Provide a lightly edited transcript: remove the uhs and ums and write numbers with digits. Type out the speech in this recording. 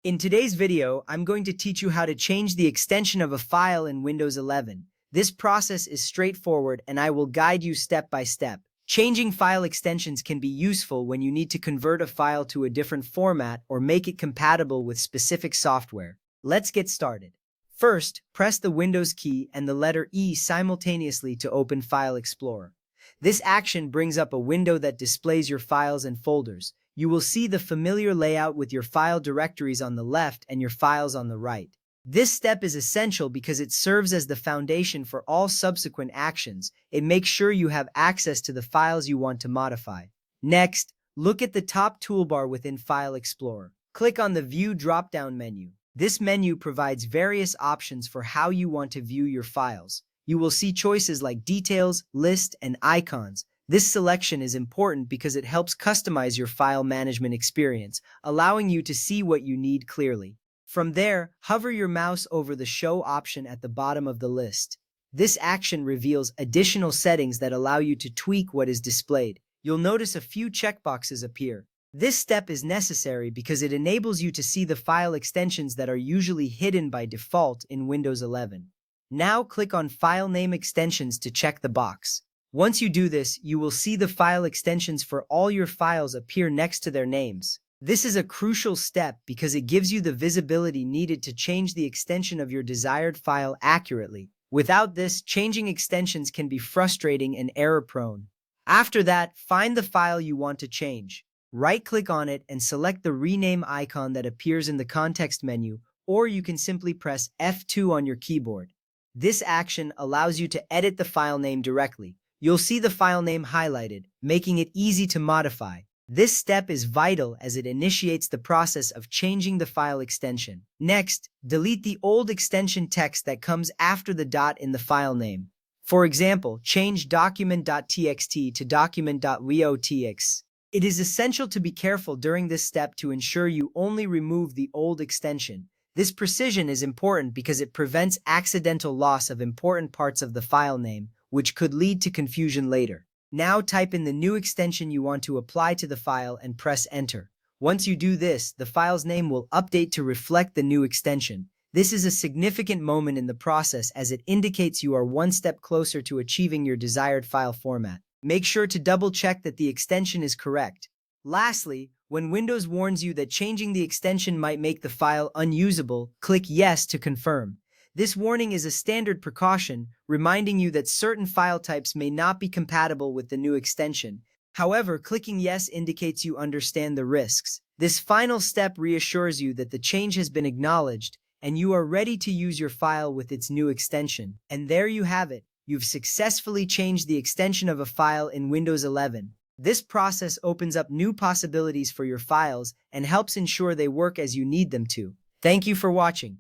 In today's video, I'm going to teach you how to change the extension of a file in Windows 11. This process is straightforward and I will guide you step by step. Changing file extensions can be useful when you need to convert a file to a different format or make it compatible with specific software. Let's get started. First, press the Windows key and the letter E simultaneously to open File Explorer. This action brings up a window that displays your files and folders. You will see the familiar layout with your file directories on the left and your files on the right. This step is essential because it serves as the foundation for all subsequent actions. It makes sure you have access to the files you want to modify. Next, look at the top toolbar within File Explorer. Click on the View drop-down menu. This menu provides various options for how you want to view your files. You will see choices like Details, List, and Icons. This selection is important because it helps customize your file management experience, allowing you to see what you need clearly. From there, hover your mouse over the Show option at the bottom of the list. This action reveals additional settings that allow you to tweak what is displayed. You'll notice a few checkboxes appear. This step is necessary because it enables you to see the file extensions that are usually hidden by default in Windows 11. Now click on File Name Extensions to check the box. Once you do this, you will see the file extensions for all your files appear next to their names. This is a crucial step because it gives you the visibility needed to change the extension of your desired file accurately. Without this, changing extensions can be frustrating and error-prone. After that, find the file you want to change. Right-click on it and select the rename icon that appears in the context menu, or you can simply press F2 on your keyboard. This action allows you to edit the file name directly. You'll see the file name highlighted, making it easy to modify. This step is vital as it initiates the process of changing the file extension. Next, delete the old extension text that comes after the dot in the file name. For example, change document.txt to document.wotx. It is essential to be careful during this step to ensure you only remove the old extension. This precision is important because it prevents accidental loss of important parts of the file name, which could lead to confusion later. Now type in the new extension you want to apply to the file and press Enter. Once you do this, the file's name will update to reflect the new extension. This is a significant moment in the process as it indicates you are one step closer to achieving your desired file format. Make sure to double-check that the extension is correct. Lastly, when Windows warns you that changing the extension might make the file unusable, click Yes to confirm. This warning is a standard precaution, reminding you that certain file types may not be compatible with the new extension. However, clicking Yes indicates you understand the risks. This final step reassures you that the change has been acknowledged, and you are ready to use your file with its new extension. And there you have it. You've successfully changed the extension of a file in Windows 11. This process opens up new possibilities for your files and helps ensure they work as you need them to. Thank you for watching.